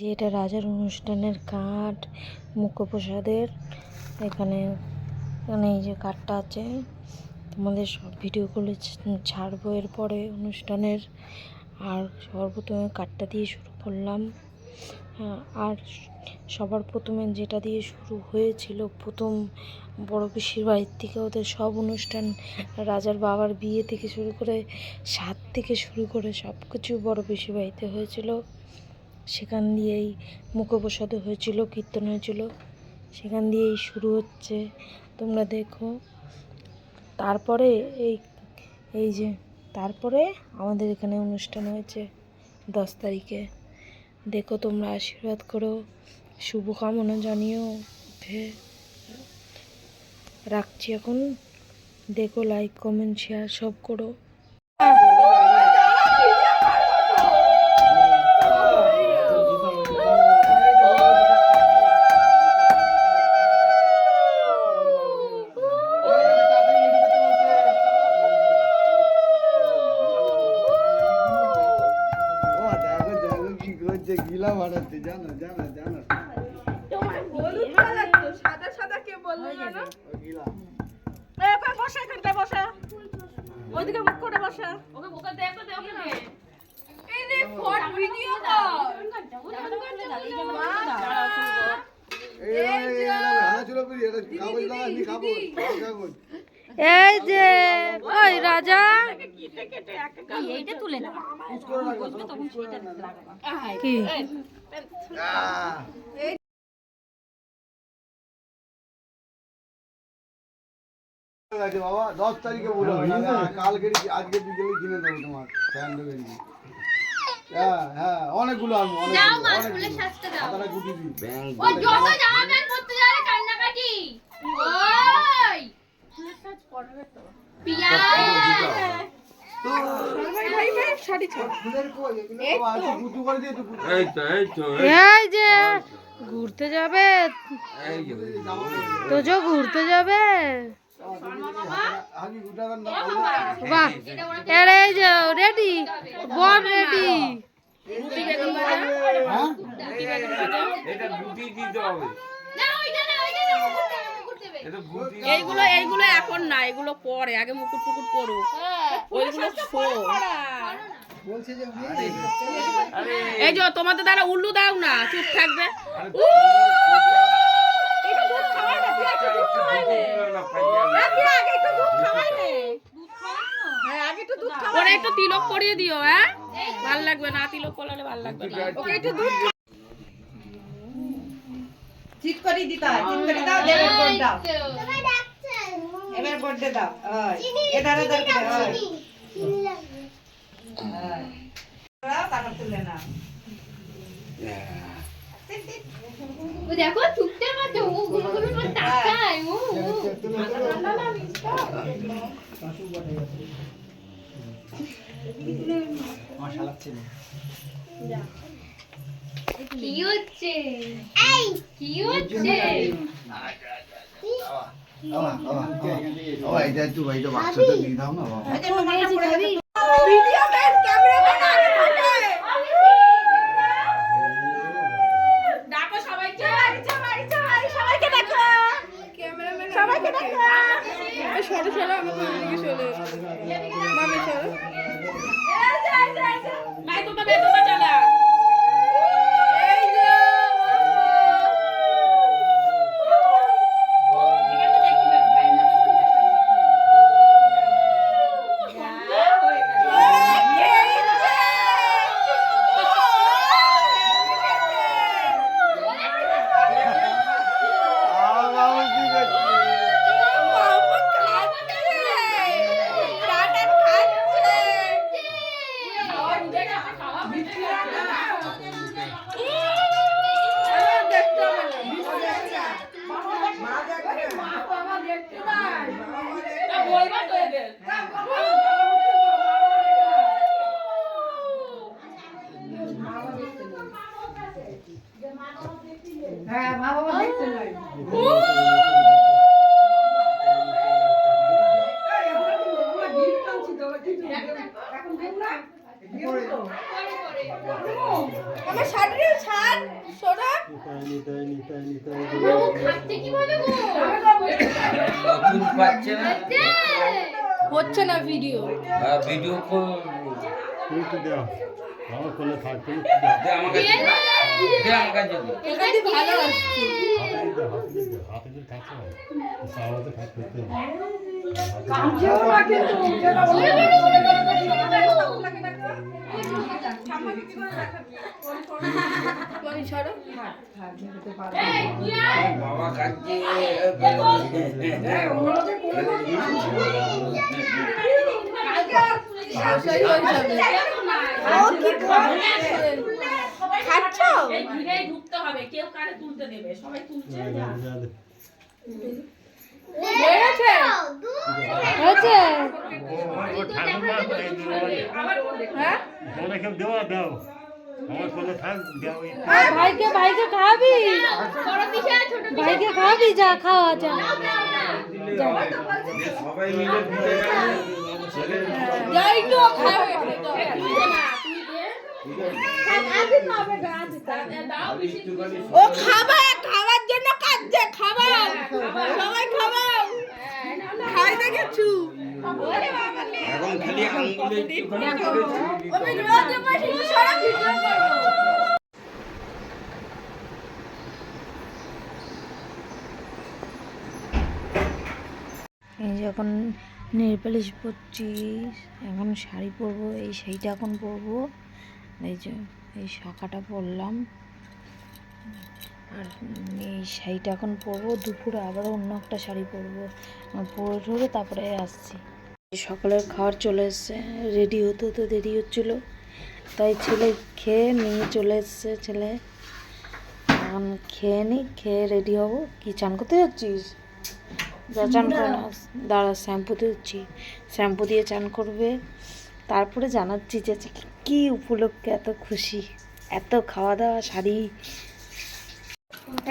যে এটা রাজার অনুষ্ঠানের কার্ড, মুখপ্রসাদের। এখানে এখানে এই যে কার্ডটা আছে, তোমাদের সব ভিডিওগুলো ছাড়বো এরপরে অনুষ্ঠানের। আর সর্বপ্রথমে কার্ডটা দিয়ে শুরু করলাম। আর সবার প্রথমে যেটা দিয়ে শুরু হয়েছিল, প্রথম বড় পিসির বাড়ির থেকে ওদের সব অনুষ্ঠান, রাজার বাবার বিয়ে থেকে শুরু করে সাত থেকে শুরু করে সব কিছু বড় পিসির বাড়িতে হয়েছিল। সেখান দিয়েই মুখপ্রসাদও হয়েছিল, কীর্তন হয়েছিল, সেখান দিয়েই শুরু হচ্ছে, তোমরা দেখো। তারপরে এই যে তারপরে আমাদের এখানে অনুষ্ঠান হয়েছে 10 তারিখে। দেখো, তোমরা আশীর্বাদ করো, শুভকামনা জানিও। রাখছি এখন, দেখো, লাইক কমেন্ট শেয়ার সব করো। গিলা বানাতে জানো জানো জানো তোমার হলুদ কালার তো সাদা সাদা কে বললো জানো? গিলা এই কই বসা এখানটা বসা, ওইদিকে মুখ করে বসা। ওকে মুখ দেখো দে, ওকে দে। এই যে ফট ভিডিও কর। এই হানা চলো করি এটা কাগজ লাগা নি খাবো কাগজ। এই যে ওই রাজা, এইটা তুলে না পুশ করে রাখো তখন সেটা লাগাবা কি আছে বাবা 10 তারিখে বলো কালকে আজকে বিকেলে কিনে দেবো তোমার স্যান্ডেল। হ্যাঁ হ্যাঁ অনেকগুলো আনবো, দাও মা ফুলে সাজতে দাও। কথাটা গুটি দি ও যত জামা প্যান্ট পরতে যাবে কান্নাকাটি। ওই ফুলে সাজ করবে তো পিয়া এই যে ঘুরতে যাবে তো, যে ঘুরতে যাবে বাহ। এর এই যে রেডি, বন রেডি। এইগুলো এখন না, এগুলো পরে, আগে মুকুট টুকুট পড়ুক, ওইগুলো শো। এই যে তোমাদের দ্বারা উল্লু দাও না, চুপ থাকবে। ওরা একটু তিলক পরিয়ে দিও, হ্যাঁ ভাল লাগবে না, তিলক পরালে ভাল লাগবে না। ওকে একটু দুধ চিট করে দিতা, চিট করে দাও, দেবের বোর্ড দাও, এবার বোর্ডে দাও। ওই এধারে ধরে ওই দাও, টাকা তুলে না। ও দেখো চুপতে মত ও গুলো মত তাকায় ও মাশাআল্লাহ ছিল কি হচ্ছে, এই কি হচ্ছে? এটা একটু ভাইটা বাক্সটা দিয়ে দাও না বাবা। ভিডিও ম্যান, ক্যামেরাম্যান আগে থাকে। ডাকো সবাইকে, সবাইকে ডাকো, ক্যামেরাম্যান সবাইকে ডাকো। সরো সরো, আমাদের দিকে চলে মামি সরো। নাই তো বেতটা চালা। এই যে এখানে দেখি ভাই না হ্যাঁ, মা বাবা দেখতে নাই। এখন দিন না, আমার শাড়ি ছাড় সোনা চুল পাচ্ছে না হচ্ছে না ভিডিও ভিডিও আমার কোলে থাকতে দে আমার কাছে দে আমার কাছে দে। এখানে ভালো আসছে হাতে যদি থাকছে সাহায্য থাকতে বাবা কাছে খাচ্ছ ঢুকতে হবে কেউ কারে তুলতে দেবে সবাই তুলছে হয়েছে হয়েছে হ্যাঁ অনেকে দেওয়া দাও আমার কোলে থাক দাও ভাইকে ভাইকে খাওয়াবি ভাইকে খাওয়াবি যা খাওয়া যা সবাই মিলে ভিজে ছেলে যাই তো খাবে ও খাবে খাবার জন্য কাঁদছে খাবার সবাই খাবে খাই দেখেছু এখন খালি আঙ্গুলে একটুখানি আমি রোজ বসে সারা ভিডিও করব এই যে এখন নেল পালিশ পরছি, এখন শাড়ি পরবো, এই শাড়িটা এখন পরবো, এই যে এই শাখাটা পরলাম, আর এই শাড়িটা এখন পরবো, দুপুরে আবারও অন্য একটা শাড়ি পরবো, পরে ধরে তারপরে আসছি। সকালের খাবার চলে এসছে, রেডি হতে তো দেরি হচ্ছিলো, তাই ছেলে খেয়ে নিয়ে চলে এসছে। ছেলে এখন খেয়ে নি, খেয়ে রেডি হবো। কি চান করতে যাচ্ছিস? যা চান করে না, দাঁড়া শ্যাম্পু দিচ্ছি, শ্যাম্পু দিয়ে চান করবে, তারপরে জানাচ্ছি যে কি উপলক্ষে এত খুশি, এত খাওয়া দাওয়া, শাড়ি।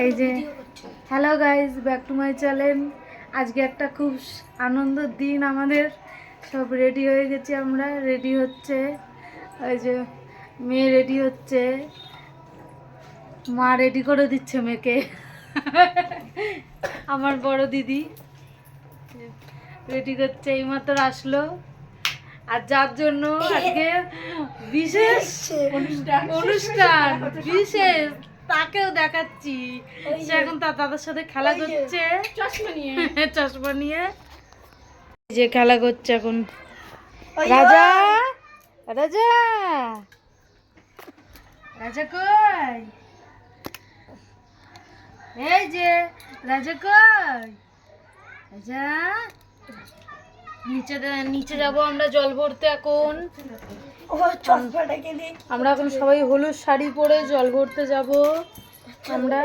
এই যে hello guys, back to my channel. আজকে একটা খুব আনন্দের দিন আমাদের, সব রেডি হয়ে গেছি আমরা, রেডি হচ্ছে, ওই যে মেয়ে রেডি হচ্ছে, মা রেডি করে দিচ্ছে মেয়েকে, আমার বড় দিদি রেডি করছে, এইমাত্র আসলো। আর যার জন্য আজকে বিশেষ অনুষ্ঠান বিশেষ, তাকেও দেখাচ্ছি, সে এখন তার দাদার সাথে খেলা করছে, চশমা নিয়ে যে খেলা করছে এখন। রাজা রাজা রাজা কই? এই যে রাজা কই? রাজা নিচে যাব আমরা জল ভরতে এখন। আমরা এখন সবাই হলুদ শাড়ি পরে জল ভরতে যাব আমরা।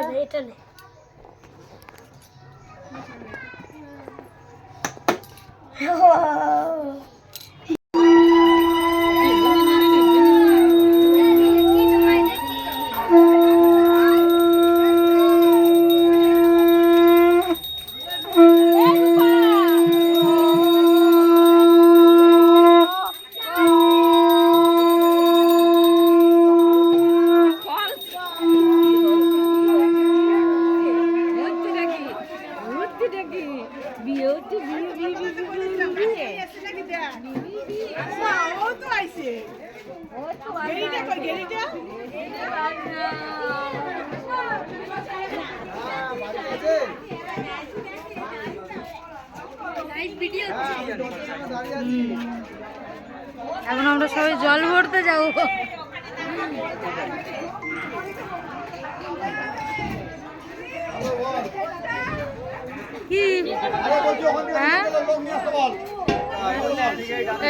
এখন আমরা সবাই জল ভরতে যাবো। কি হ্যাঁ,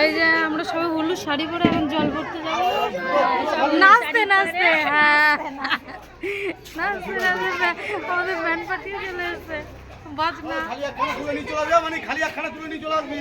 এই যে আমরা সবাই হলুদ শাড়ি পরে এখন জল ভরতে যাবো, নাচতে নাচতে। হ্যাঁ নাচতে নাচতে আমাদের ব্যান্ড পাঠিয়ে চলে এসছে, বাজ না। খালি একখানা তুলে নিয়ে চলে যাবে, মানে খালি একখানা তুলে নিয়ে চলে আসবি।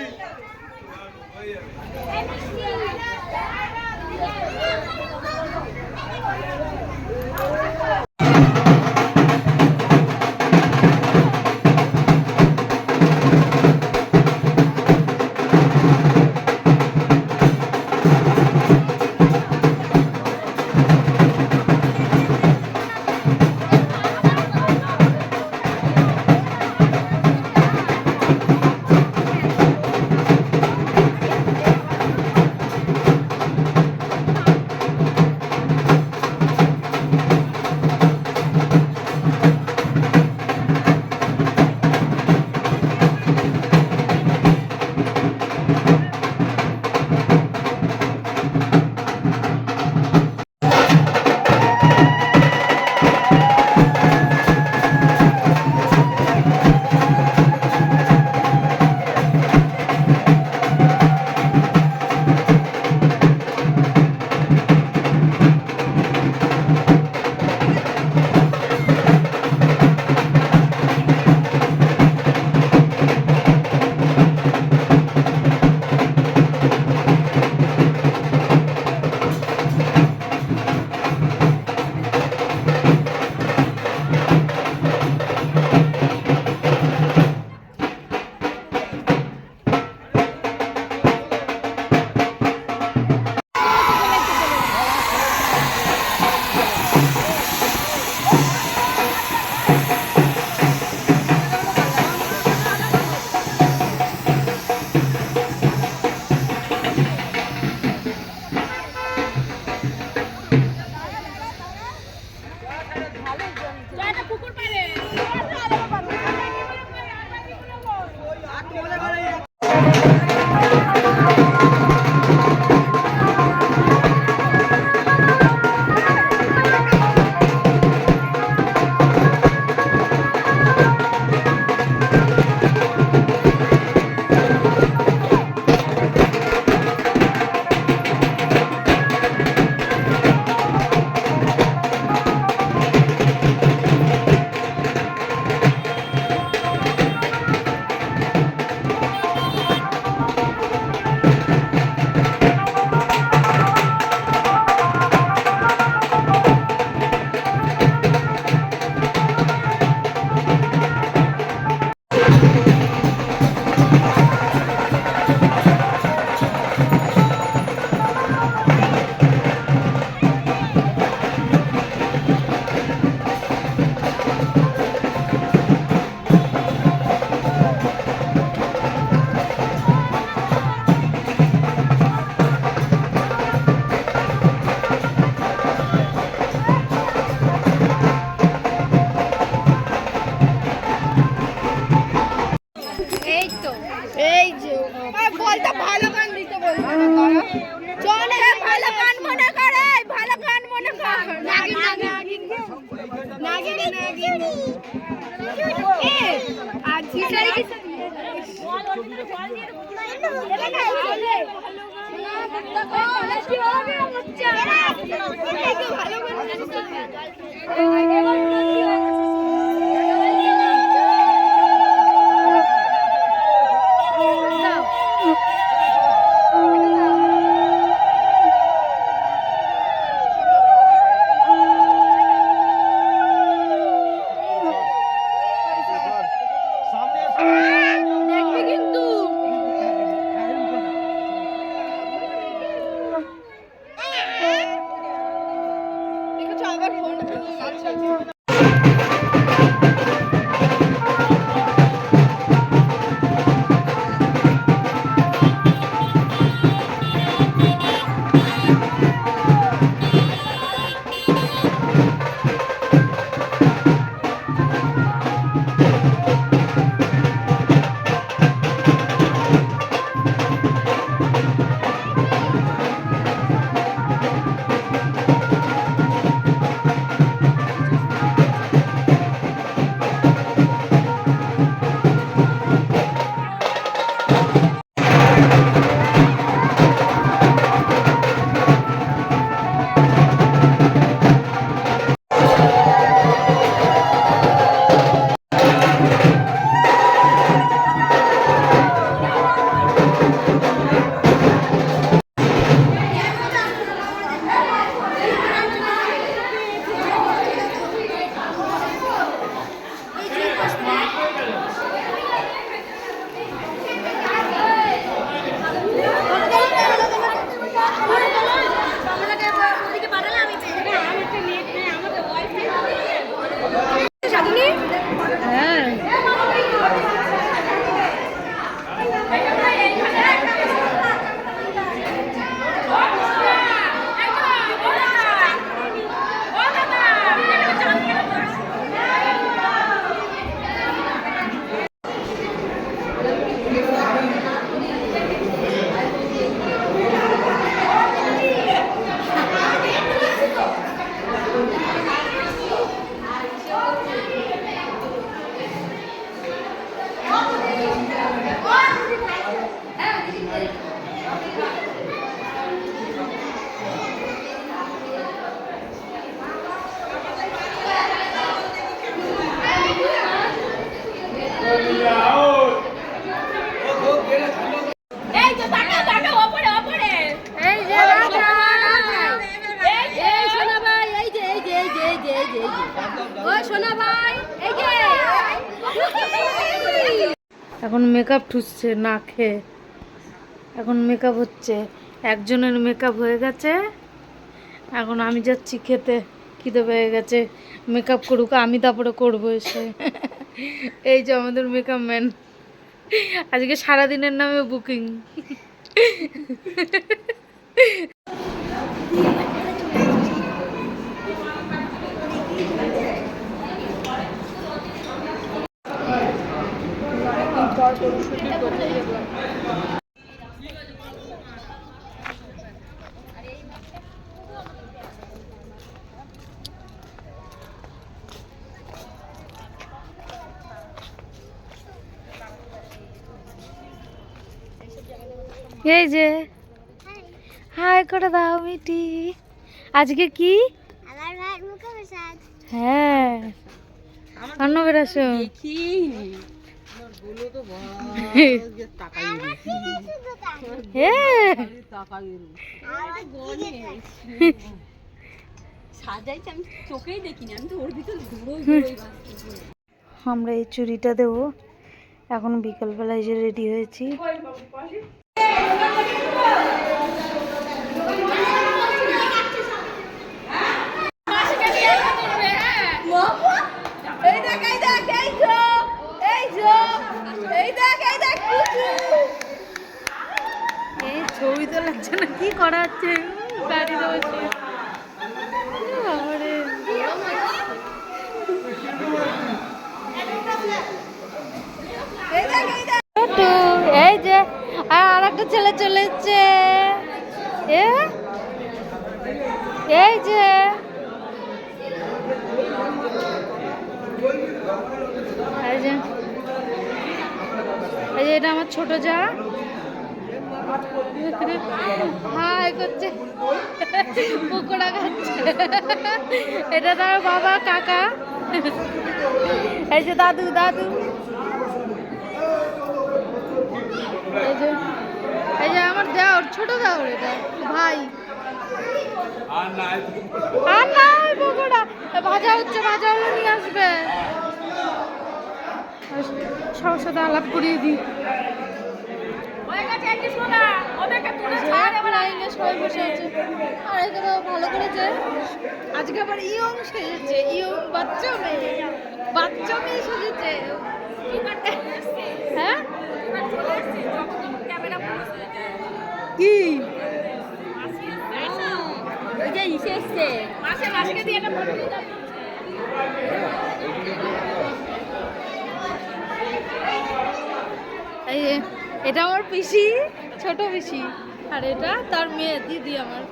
এই যে তাকা তাকা ওপরে ওপরে এই যে এই সোনা ভাই এই যে ওই সোনা ভাই এই যে এখন মেকআপ ঠুসছে না খেয়ে, এখন মেকআপ হচ্ছে, একজনের মেকআপ হয়ে গেছে, এখন আমি যাচ্ছি খেতে, খিদে পেয়ে গেছে, মেকআপ করুক আমি তারপরে করবো এসে। এই যে আমাদের মেকআপ ম্যান, আজকে সারাদিনের নামে বুকিং। এই যে হাই করে দাও মিটি, আজকে কি? হ্যাঁ অন্নবের আসো। আমরা এই চুড়িটা দেবো, এখন বিকালবেলায় যে রেডি হয়েছি। এই ছবি তো লাগছে না, কি করা হচ্ছে গাড়িতে বসে? এই যে আর একটা ছেলে চলে এসছে, এই যে এই যে এটা আমার ছোট যা হাই করছে, পকোড়া খাচ্ছে। এটা তার বাবা কাকা, এই যে দাদু দাদু, এই যে আমার দেওর, ছোট দেওর, এটা ভাই। আর নাই পকোড়া, ভাজা হচ্ছে, ভাজা হলে নিয়ে আসবে। সবার সাথে আলাপ করিয়ে দিই। সবাই বসে আছে, আর এখানে ভালো করেছে আজকে আবার ইয়ং সেজেছে, ইয়ং বাচ্চা মেয়ে সেজেছে। হ্যাঁ কি এই যে এটা আমার পিসি, ছোট পিসি, আর এটা তার মেয়ে দিদি আমার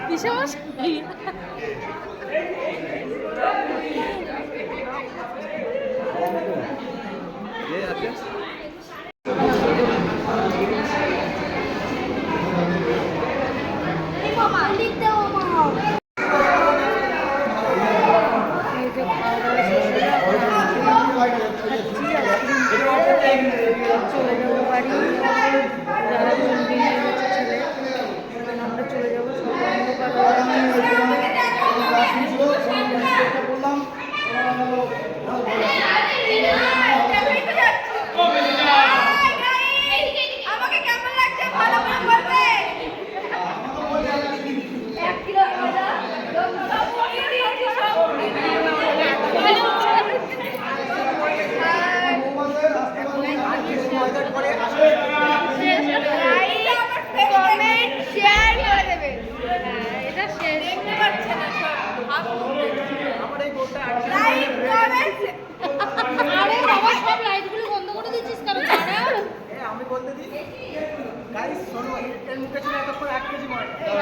পিসামশাই। চলে যাবো বাড়ি, যারা নিয়ে গেছে ছেলে, আমরা চলে যাবো। সব আমাকে কেমন লাগছে ভালো করে বলবে। এটা শেষ। আরে বাবা, সব লাইটগুলো বন্ধ করে দিচ্ছিস কেন? আমি বলতে দিই গাইস, শোনো, এর মুখে ছিল এতক্ষণ 1 কেজি ময়দা।